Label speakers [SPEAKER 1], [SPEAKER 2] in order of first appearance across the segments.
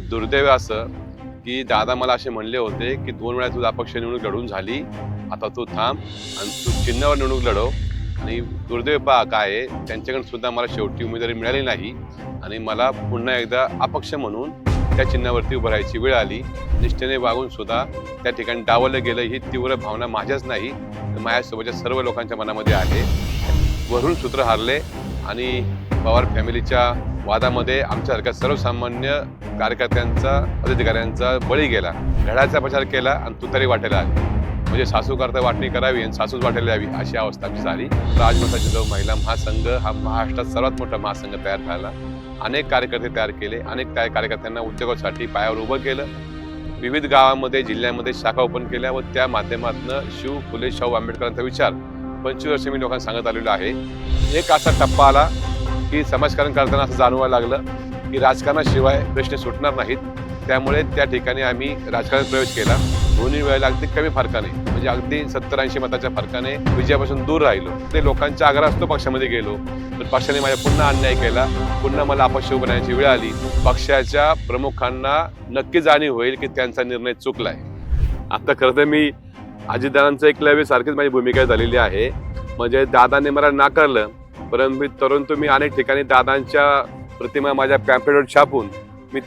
[SPEAKER 1] दुर्दैव असं की दादा मला असे म्हणले होते की 2 वेळा तुझा अपक्ष निवडणूक लढून झाली, आता तू थांब आणि तू चिन्हावर निवडणूक लढव. आणि दुर्दैव पहा काय आहे, त्यांच्याकडून सुद्धा मला शेवटी उमेदवारी मिळाली नाही आणि मला पुन्हा एकदा अपक्ष म्हणून त्या चिन्हावरती उभं राहायची वेळ आली. निष्ठेने वागून सुद्धा त्या ठिकाणी डावललं गेलं, ही तीव्र भावना माझ्याच नाही तर माझ्यासोबतच्या सर्व लोकांच्या मनामध्ये आहे. वरून सूत्र हारले आणि पवार फॅमिलीच्या वादामध्ये आमच्यासारख्या सर्वसामान्य कार्यकर्त्यांचा, पदाधिकाऱ्यांचा बळी गेला. घड्याळाचा प्रचार केला आणि तुतारी वाटेला आली. म्हणजे सासू करता वाटणी करावी आणि सासूच वाटेला यावी अशी अवस्था आमची झाली. राजमाता जिजाऊ महिला महासंघ हा महाराष्ट्रात सर्वात मोठा महासंघ तयार झाला. अनेक कार्यकर्ते तयार केले, अनेक कार्यकर्त्यांना उद्योगासाठी पायावर उभं केलं. विविध गावामध्ये, जिल्ह्यामध्ये शाखा ओपन केल्या व त्या माध्यमातून शिव फुले शाहू आंबेडकरांचा विचार 25 वर्ष मी लोकांना सांगत आलेलो आहे. एक असा टप्पा आला की समाजकारण करताना असं जाणवायला लागलं की राजकारणाशिवाय प्रश्न सुटणार नाहीत. त्यामुळे त्या ठिकाणी आम्ही राजकारणात प्रवेश केला. दोन्ही वेळेला अगदी कमी फरकाने, म्हणजे अगदी 70-80 मताच्या फरकाने विजयापासून दूर राहिलो. ते लोकांच्या आग्रहास्तव पक्षामध्ये गेलो, तर पक्षाने माझ्या पुन्हा अन्याय केला. पुन्हा मला अपक्ष उभं राहण्याची वेळ आली. पक्षाच्या प्रमुखांना नक्की जाणीव होईल की त्यांचा निर्णय चुकलाय. आता खरं तर मी अजितदादांचं एकलव्य सारखीच माझी भूमिका झालेली आहे. म्हणजे दादाने मला नाकारलं, परंतु मी अनेक ठिकाणी दादांच्या प्रतिमा माझ्या पॅम्पलेटवर छापून मी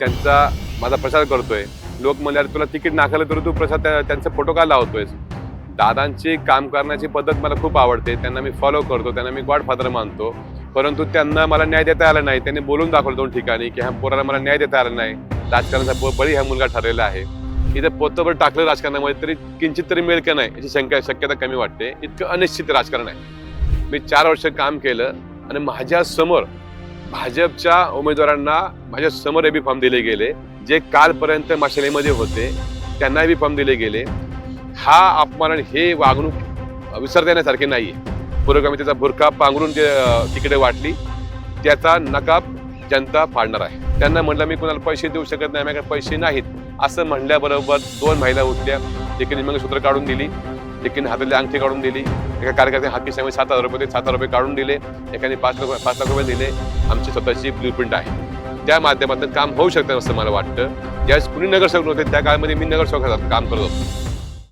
[SPEAKER 1] माझा प्रचार करतोय. लोक म्हणले, अरे तुला तिकीट नाकारलं तर तू प्रचार त्यांचा फोटो का लावतोयस. दादांची काम करण्याची पद्धत मला खूप आवडते. त्यांना मी फॉलो करतो, त्यांना मी गॉडफादर मानतो. परंतु त्यांना मला न्याय देता आला नाही. त्यांनी बोलून दाखवलं 2 ठिकाणी की ह्या पोराला मला न्याय देता आला नाही. राजकारणाचा बळी हा मुलगा ठरलेला आहे. इथं पोतभर टाकलं राजकारणामध्ये तरी किंचित तरी मिळेल का नाही याची शक्यता कमी वाटते. इतकं अनिश्चित राजकारण आहे. मी 4 वर्ष काम केलं आणि माझ्या समोर भाजपच्या उमेदवारांना माझ्या समोर बी फॉर्म दिले गेले. जे कालपर्यंत माशालीमध्ये होते त्यांना बी फॉर्म दिले गेले. हा अपमान, हे वागणूक विसरता येण्यासारखे नाहीये. पुरोगामितेचा बुरखा पांघरून जे तिकडे वाटली त्याचा नकाब जनता फाडणार आहे. त्यांना म्हटलं मी कुणाला पैसे देऊ शकत नाही, माझ्याकडे पैसे नाहीत असं म्हणल्याबरोबर 2 महिला उठल्या. एकीने मंगळसूत्र काढून दिली, एकीने हातातली अंगठी काढून दिली. एका कार्यकर्त्याने हात खिशामध्ये 7,000 रुपये 7,000 रुपये काढून दिले. एकाने 5 लाख रुपये दिले. आमची स्वतःची ब्लूप्रिंट आहे. त्या माध्यमातून काम होऊ शकतं असं मला वाटतं. ज्यावेळेस कुणी नगरसेवक नव्हते त्या काळामध्ये मी नगरसेवकाचं काम करत होतो.